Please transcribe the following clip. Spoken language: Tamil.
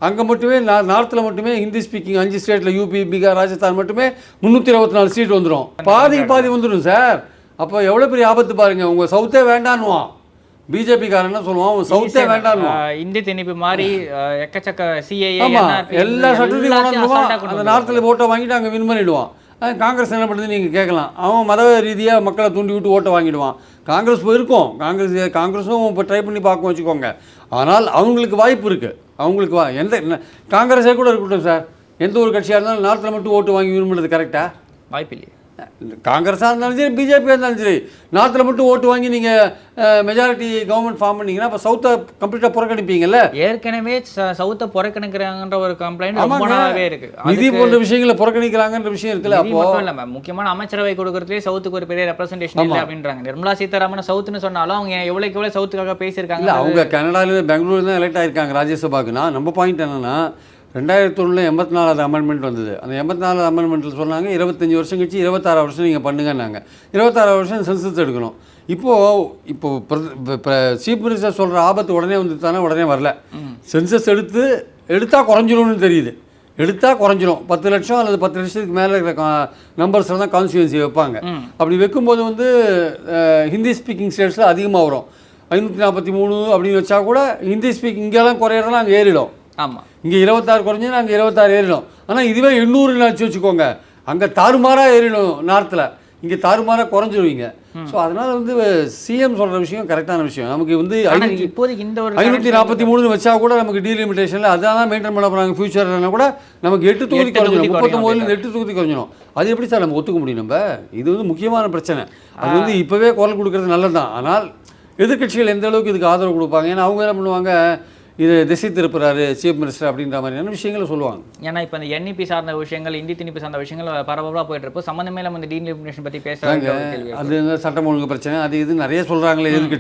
அங்கே மட்டுமே நார்த்தில் மட்டுமே ஹிந்தி ஸ்பீக்கிங் 5 ஸ்டேட்டில் யூபி, பீகார், ராஜஸ்தான் மட்டுமே 324 சீட் வந்துடும். பாதிக்கு வந்துடும் சார். அப்போ எவ்வளோ பெரிய ஆபத்து பாருங்கள். உங்கள் சவுத்தே வேண்டான்னுவான் பிஜேபிக்காரன். என்ன சொல்லுவான், சவுத்தே வேண்டான்னுவான். இந்தி திணிப்பு மாதிரி எக்கச்சக்க சிஏஏ எல்லா சட்டத்தையும் அந்த நார்த்தில் ஓட்டை வாங்கிட்டு அங்கே வின் பண்ணிவிடுவான். காங்கிரஸ் என்ன பண்ணுறது நீங்கள் கேட்கலாம். அவன் மத ரீதியாக மக்களை தூண்டி விட்டு ஓட்டை வாங்கிடுவான். காங்கிரஸ் போயிருக்கும், காங்கிரஸும் இப்போ ட்ரை பண்ணி பார்க்க வச்சுக்கோங்க. ஆனால் அவங்களுக்கு வாய்ப்பு இருக்குது. அவங்களுக்கு எந்த காங்கிரஸே கூட இருக்கட்டும் சார், எந்த ஒரு கட்சியாக இருந்தாலும் நார்த்தில் மட்டும் ஓட்டு வாங்கி வின் பண்ணுறது கரெக்டாக? வாய்ப்பு இல்லையே. காங்கிரஸாக இருந்தாலும் சரி, பிஜேபியாக இருந்தாலும் சரி, நார்த்தில் மட்டும் ஓட்டு வாங்கி நீங்கள் மெஜாரிட்டி கவர்மெண்ட் ஃபார்ம் பண்ணிங்கன்னா அப்போ சவுத்தை கம்ப்ளீட்டாக புறக்கணிப்பீங்கல்ல. ஏற்கனவே சவுத்தை புறக்கணிக்கிறாங்கன்ற ஒரு கம்ப்ளைண்ட் ரொம்ப நாளாவே இருக்கு. நிதி போன்ற விஷயங்களை புறக்கணிக்கிறாங்கன்ற விஷயம் இருக்குல்ல. அப்போ மட்டும் இல்லாமல் முக்கியமான அமைச்சரவை கொடுக்கறதுலேயே சவுத்துக்கு ஒரு பெரிய ரெப்ரஸன்டேஷன் இல்லை அப்படின்றாங்க. நிர்மலா சீதாராமன் சவுத்துன்னு சொன்னாலும் அவங்க எவ்வளோ சவுத்துக்காக பேசியிருக்காங்க. இல்லை, அவங்க கனடாவிலேருந்து பெங்களூர் தான் எலெக்ட் ஆகிருக்காங்க ராஜ்யசபாக்குன்னா. நம்ம பாயிண்ட் என்னென்னா 2001 84வது அமெண்ட்மெண்ட் வந்தது. அந்த 84வது அமெண்ட்மெண்ட்டில் சொன்னாங்க 25 வருஷம் கழிச்சு 26 வருஷம் நீங்கள் பண்ணுங்கன்னாங்க. 26 வருஷம் சென்சஸ் எடுக்கணும். இப்போ சீஃப் மினிஸ்டர் சொல்கிற ஆபத்து உடனே வந்துட்டானே, உடனே வரல. சென்சஸ் எடுத்தால் குறைஞ்சிரும்னு தெரியுது. எடுத்தால் குறைஞ்சிரும். 10 லட்சம் அல்லது 10 லட்சத்துக்கு மேலே இருக்கிற நம்பர்ஸில் தான் கான்ஸ்டியூன்சி வைப்பாங்க. அப்படி வைக்கும்போது ஹிந்தி ஸ்பீக்கிங் ஸ்டேட்ஸில் அதிகமாக வரும். 543 அப்படின்னு வச்சா கூட ஹிந்தி ஸ்பீக்கிங் இங்கெல்லாம் குறையிறதுலாம் அங்கே ஏறிடும். ஆமாம், இங்கே 26 குறைஞ்சுன்னா அங்கே 26 ஏறிடும். ஆனால் இதுவே 800 வச்சுக்கோங்க, அங்கே தாறுமாறாக ஏறிடும் நார்த்தில், இங்கே தாறுமாறாக குறைஞ்சிருவீங்க. ஸோ அதனால் சிஎம் சொல்கிற விஷயம் கரெக்டான விஷயம். நமக்கு இப்போதைக்கு இந்த ஒரு 543 வச்சா கூட நமக்கு டீலிமிட்டேஷனில் அதான் மெயின்டைன் பண்ண போகிறாங்க. ஃபியூச்சர்னா கூட நமக்கு 8 தொகுதி குறைஞ்சிடும். 39 8 தொகுதி குறைஞ்சிடும். அது எப்படி சார் நம்ம ஒத்துக்க முடியும்? நம்ம இது முக்கியமான பிரச்சனை. அது இப்போவே குரல் கொடுக்கறது நல்லது தான். ஆனால் எதிர்கட்சிகள் எந்த அளவுக்கு இதுக்கு ஆதரவு கொடுப்பாங்க? ஏன்னா அவங்க என்ன பண்ணுவாங்க, இது திசை திருப்புறாரு சீஃப் மினிஸ்டர் அப்படின்ற மாதிரியான விஷயங்களை சொல்லுவாங்க. ஏன்னா இப்போ இந்த என்இபி சார்ந்த விஷயங்கள், இந்தி திணிப்பு சார்ந்த விஷயங்கள் பரபரப்பாக போயிட்டு இருப்போம். சம்மந்தமே நம்ம இந்த டீலிமிட்டேஷன் பற்றி பேசுகிறாங்க. அது சட்டம் ஒழுங்கு பிரச்சனை, அது இது நிறைய சொல்கிறாங்களே எதிர்கட்சி.